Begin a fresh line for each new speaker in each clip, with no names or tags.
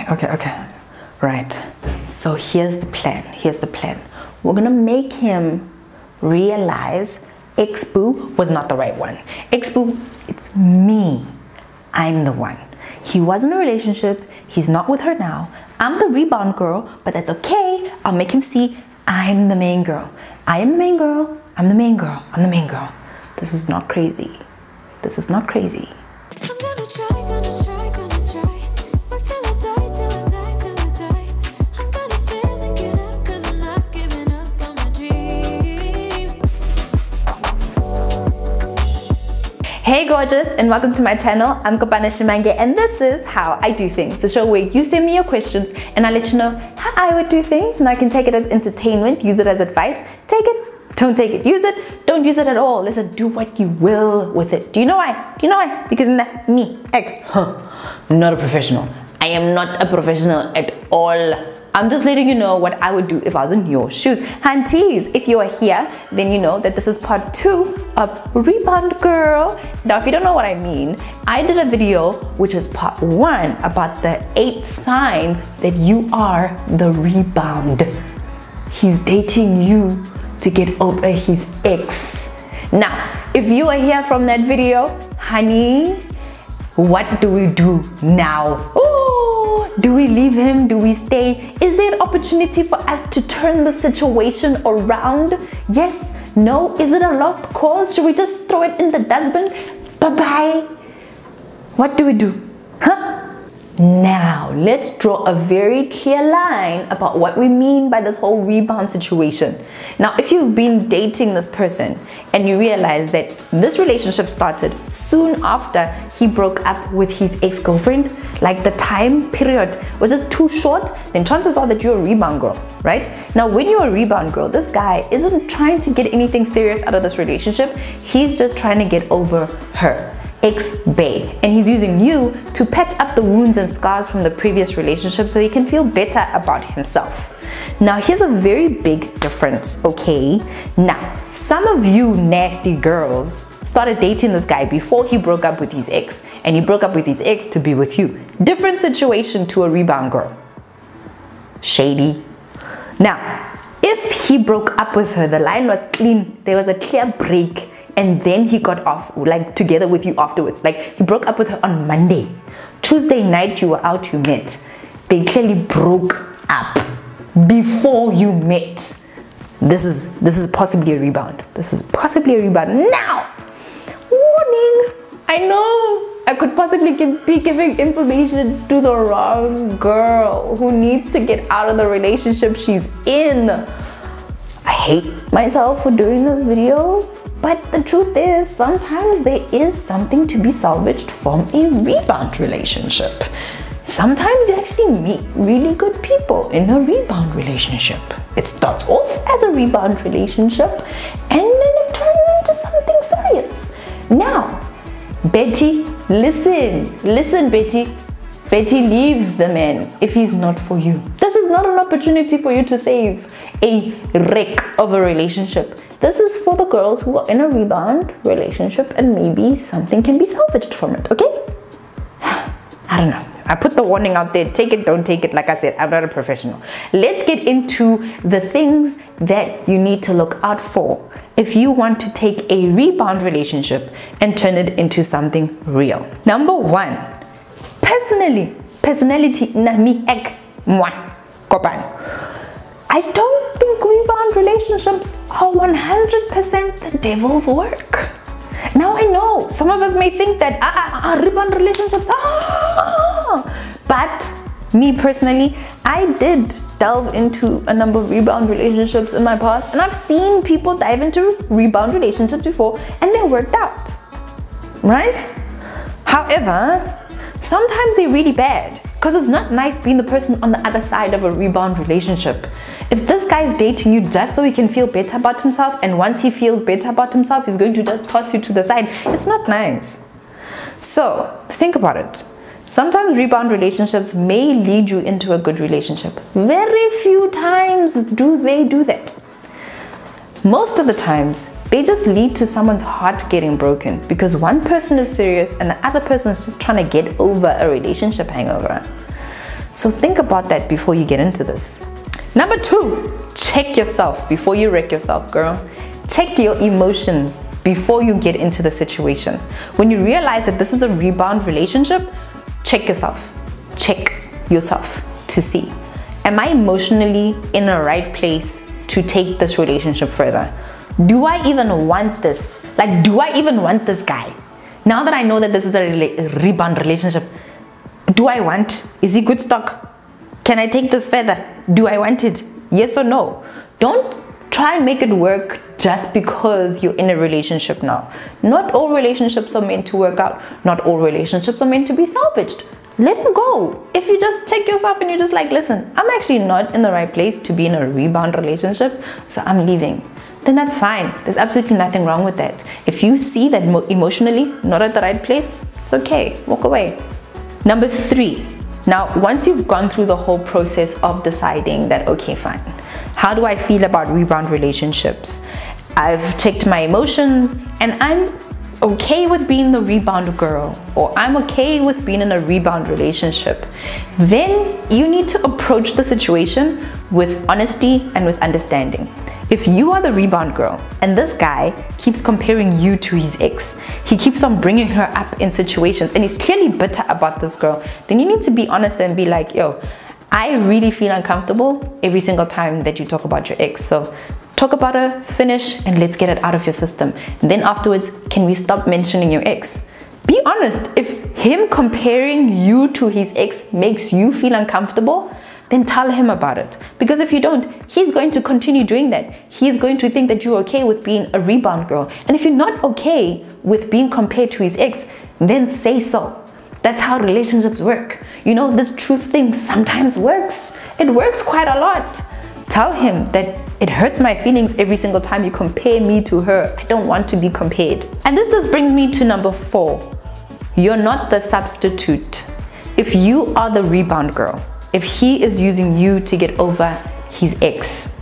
Okay. Right. So here's the plan. We're gonna make him realize ex-boo was not the right one. Ex-boo, it's me. I'm the one. He was in a relationship. He's not with her now. I'm the rebound girl, but that's okay. I'll make him see I'm the main girl. I am the main girl. I'm the main girl. I'm the main girl. This is not crazy. This is not crazy.
I'm gonna try. Work till I die. I'm gonna fail and get up, 'cause I'm not giving up on my dream.
Hey gorgeous, and welcome to my channel. I'm Kopano and this is How I Do Things, the show where you send me your questions and I let you know how I would do things, and I can take it as entertainment, use it as advice, take it, don't take it, use it, don't use it at all. Listen, do what you will with it. Do you know why? Because I'm not a professional. I am not a professional at all. I'm just letting you know what I would do if I was in your shoes. Hunties, if you are here, then you know that this is part 2 of Rebound Girl. Now, if you don't know what I mean, I did a video, which is part 1, about the 8 signs that you are the rebound. He's dating you to get over his ex. Now, if you are here from that video, honey, what do we do now? Do we leave him? Do we stay? Is there an opportunity for us to turn the situation around? Yes? No? Is it a lost cause? Should we just throw it in the dustbin? Bye-bye. What do we do? Now, let's draw a very clear line about what we mean by this whole rebound situation. Now, if you've been dating this person and you realize that this relationship started soon after he broke up with his ex-girlfriend, like the time period was just too short, then chances are that you're a rebound girl, right? Now, when you're a rebound girl, this guy isn't trying to get anything serious out of this relationship. He's just trying to get over her ex-bae, and he's using you to patch up the wounds and scars from the previous relationship so he can feel better about himself. Now, here's a very big difference, okay? Now, some of you nasty girls started dating this guy before he broke up with his ex, and he broke up with his ex to be with you. Different situation to a rebound girl. Shady. Now, if he broke up with her, the line was clean, there was a clear break, and then he got off, like, together with you afterwards. Like, he broke up with her on Monday. Tuesday night, you were out, you met. They clearly broke up before you met. This is possibly a rebound. This is possibly a rebound. Now, warning, I know I could possibly be giving information to the wrong girl who needs to get out of the relationship she's in. I hate myself for doing this video, but the truth is, sometimes there is something to be salvaged from a rebound relationship. Sometimes you actually meet really good people in a rebound relationship. It starts off as a rebound relationship and then it turns into something serious. Now, Betty, listen, Betty. Betty, leave the man if he's not for you. This is not an opportunity for you to save a wreck of a relationship. This is for the girls who are in a rebound relationship and maybe something can be salvaged from it, okay? I don't know. I put the warning out there. Take it, don't take it. Like I said, I'm not a professional. Let's get into the things that you need to look out for if you want to take a rebound relationship and turn it into something real. Number 1, personality na mi ek moi Kopano. I don't think rebound relationships are 100% the devil's work. Now, I know some of us may think that rebound relationships but me personally, I did delve into a number of rebound relationships in my past, and I've seen people dive into rebound relationships before and they worked out, right? However, sometimes they're really bad, because it's not nice being the person on the other side of a rebound relationship. If this guy is dating you just so he can feel better about himself, and once he feels better about himself, he's going to just toss you to the side, it's not nice. So, think about it. Sometimes rebound relationships may lead you into a good relationship. Very few times do they do that. Most of the times, they just lead to someone's heart getting broken because one person is serious and the other person is just trying to get over a relationship hangover. So think about that before you get into this. Number 2, check yourself before you wreck yourself, girl. Check your emotions before you get into the situation. When you realize that this is a rebound relationship, check yourself. Check yourself to see, am I emotionally in the right place to take this relationship further? Do I even want this? Like, do I even want this guy? Now that I know that this is a rebound relationship, do I want? Is he good stock? Can I take this further? Do I want it? Yes or no? Don't try and make it work just because you're in a relationship now. Not all relationships are meant to work out. Not all relationships are meant to be salvaged. Let it go. If you just check yourself and you're just like, listen, I'm actually not in the right place to be in a rebound relationship, so I'm leaving, then that's fine. There's absolutely nothing wrong with that. If you see that emotionally not at the right place, it's okay. Walk away. Number 3. Now, once you've gone through the whole process of deciding that, okay, fine, how do I feel about rebound relationships? I've checked my emotions and I'm okay with being the rebound girl, or I'm okay with being in a rebound relationship. Then you need to approach the situation with honesty and with understanding. If you are the rebound girl and this guy keeps comparing you to his ex, he keeps on bringing her up in situations and he's clearly bitter about this girl, then you need to be honest and be like, yo, I really feel uncomfortable every single time that you talk about your ex. So talk about her, finish, and let's get it out of your system. And then afterwards, can we stop mentioning your ex? Be honest. If him comparing you to his ex makes you feel uncomfortable, then tell him about it. Because if you don't, he's going to continue doing that. He's going to think that you're okay with being a rebound girl. And if you're not okay with being compared to his ex, then say so. That's how relationships work. You know, this truth thing sometimes works. It works quite a lot. Tell him that it hurts my feelings every single time you compare me to her. I don't want to be compared. And this just brings me to number 4. You're not the substitute. If you are the rebound girl, if he is using you to get over his ex,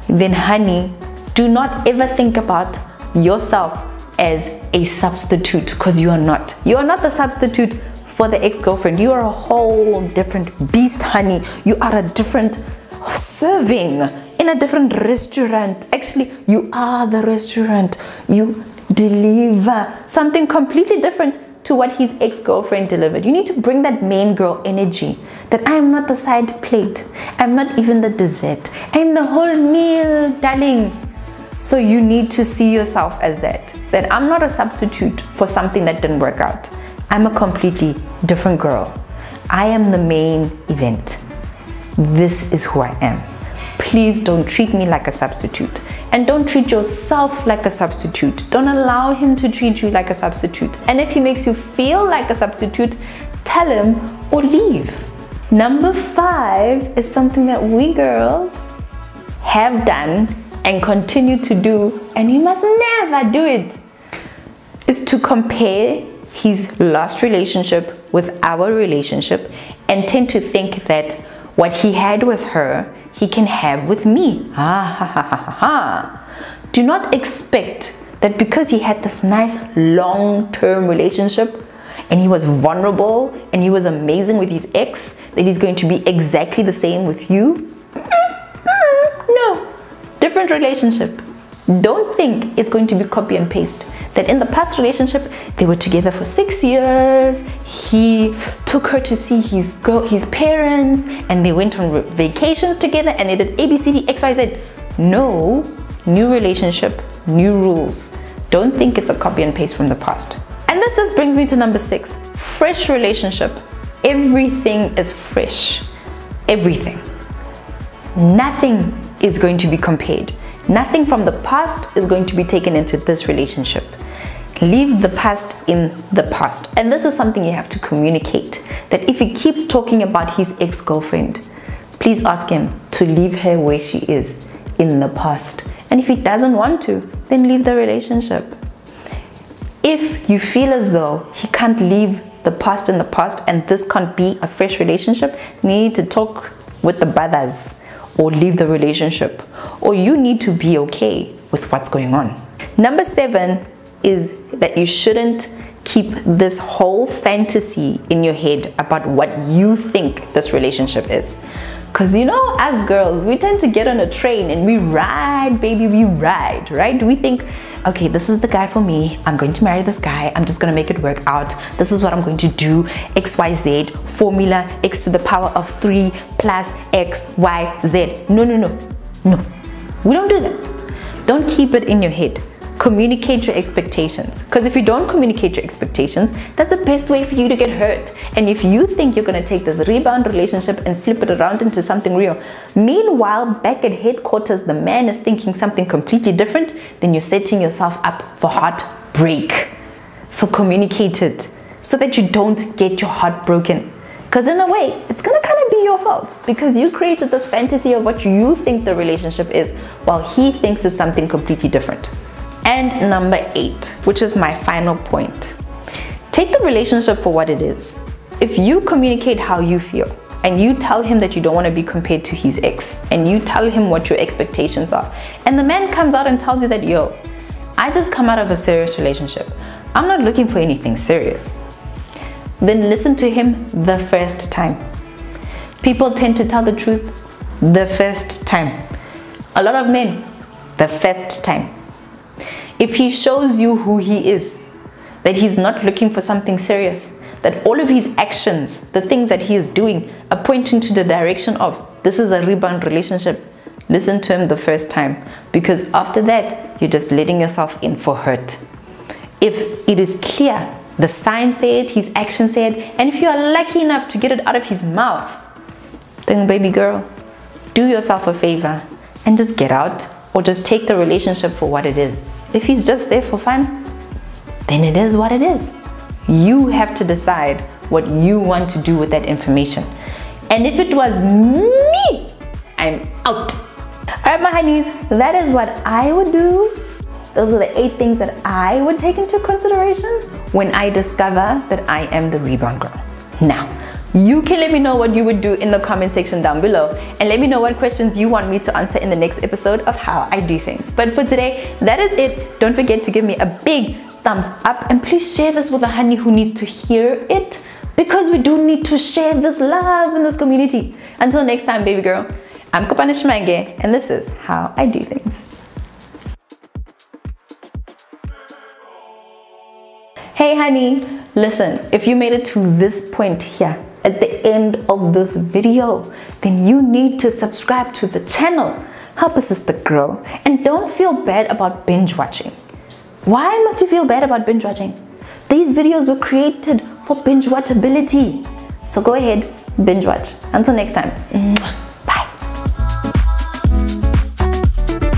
then honey, do not ever think about yourself as a substitute, because you are not. You are not the substitute for the ex-girlfriend. You are a whole different beast, honey. You are a different serving in a different restaurant. Actually, you are the restaurant. You deliver something completely different to what his ex-girlfriend delivered. You need to bring that main girl energy, that I am not the side plate, I'm not even the dessert, I'm the whole meal, darling. So you need to see yourself as that I'm not a substitute for something that didn't work out. I'm a completely different girl. I am the main event. This is who I am. Please don't treat me like a substitute. And don't treat yourself like a substitute. Don't allow him to treat you like a substitute. And if he makes you feel like a substitute, tell him or leave. Number 5 is something that we girls have done and continue to do, and you must never do it, is to compare his last relationship with our relationship and tend to think that what he had with her, he can have with me. Do not expect that because he had this nice long-term relationship and he was vulnerable and he was amazing with his ex, that he's going to be exactly the same with you. No, different relationship. Don't think it's going to be copy and paste. That in the past relationship, they were together for 6 years. He took her to see his parents, and they went on vacations together, and they did ABCD, XYZ. No, new relationship, new rules. Don't think it's a copy and paste from the past. And this just brings me to number 6, fresh relationship. Everything is fresh. Everything. Nothing is going to be compared. Nothing from the past is going to be taken into this relationship. Leave the past in the past. And this is something you have to communicate. That if he keeps talking about his ex-girlfriend, please ask him to leave her where she is, in the past. And if he doesn't want to, then leave the relationship. If you feel as though he can't leave the past in the past and this can't be a fresh relationship, you need to talk with the brothers or leave the relationship. Or you need to be okay with what's going on. Number 7 is that you shouldn't keep this whole fantasy in your head about what you think this relationship is. Because you know, as girls, we tend to get on a train and we ride, baby, we ride, right? We think, okay, this is the guy for me. I'm going to marry this guy. I'm just going to make it work out. This is what I'm going to do. XYZ, formula, x to the power of 3 plus x, y, z. No, no, no, no. We don't do that. Don't keep it in your head. Communicate your expectations, because if you don't communicate your expectations, that's the best way for you to get hurt. And if you think you're going to take this rebound relationship and flip it around into something real, meanwhile back at headquarters the man is thinking something completely different, then you're setting yourself up for heartbreak. So communicate it so that you don't get your heart broken, because in a way it's going to kind of be your fault, because you created this fantasy of what you think the relationship is while he thinks it's something completely different. And number 8, which is my final point, take the relationship for what it is. If you communicate how you feel and you tell him that you don't want to be compared to his ex, and you tell him what your expectations are, and the man comes out and tells you that, yo, I just come out of a serious relationship, I'm not looking for anything serious, then listen to him the first time. People tend to tell the truth the first time. A lot of men, the first time. If he shows you who he is, that he's not looking for something serious, that all of his actions, the things that he is doing, are pointing to the direction of this is a rebound relationship, listen to him the first time, because after that, you're just letting yourself in for hurt. If it is clear, the signs say it, his actions say it, and if you are lucky enough to get it out of his mouth, then baby girl, do yourself a favor and just get out, or just take the relationship for what it is. If he's just there for fun, then it is what it is. You have to decide what you want to do with that information. And if it was me, I'm out. Alright, my honeys, that is what I would do. Those are the 8 things that I would take into consideration when I discover that I am the rebound girl. Now, you can let me know what you would do in the comment section down below, and let me know what questions you want me to answer in the next episode of How I Do Things. But for today, that is it. Don't forget to give me a big thumbs up, and please share this with a honey who needs to hear it, because we do need to share this love in this community. Until next time, baby girl, I'm Kopano, and this is How I Do Things. Hey honey, listen, if you made it to this point here, at the end of this video, then you need to subscribe to the channel. Help a sister grow, and don't feel bad about binge watching. Why must you feel bad about binge watching? These videos were created for binge watchability. So go ahead, binge watch. Until next time.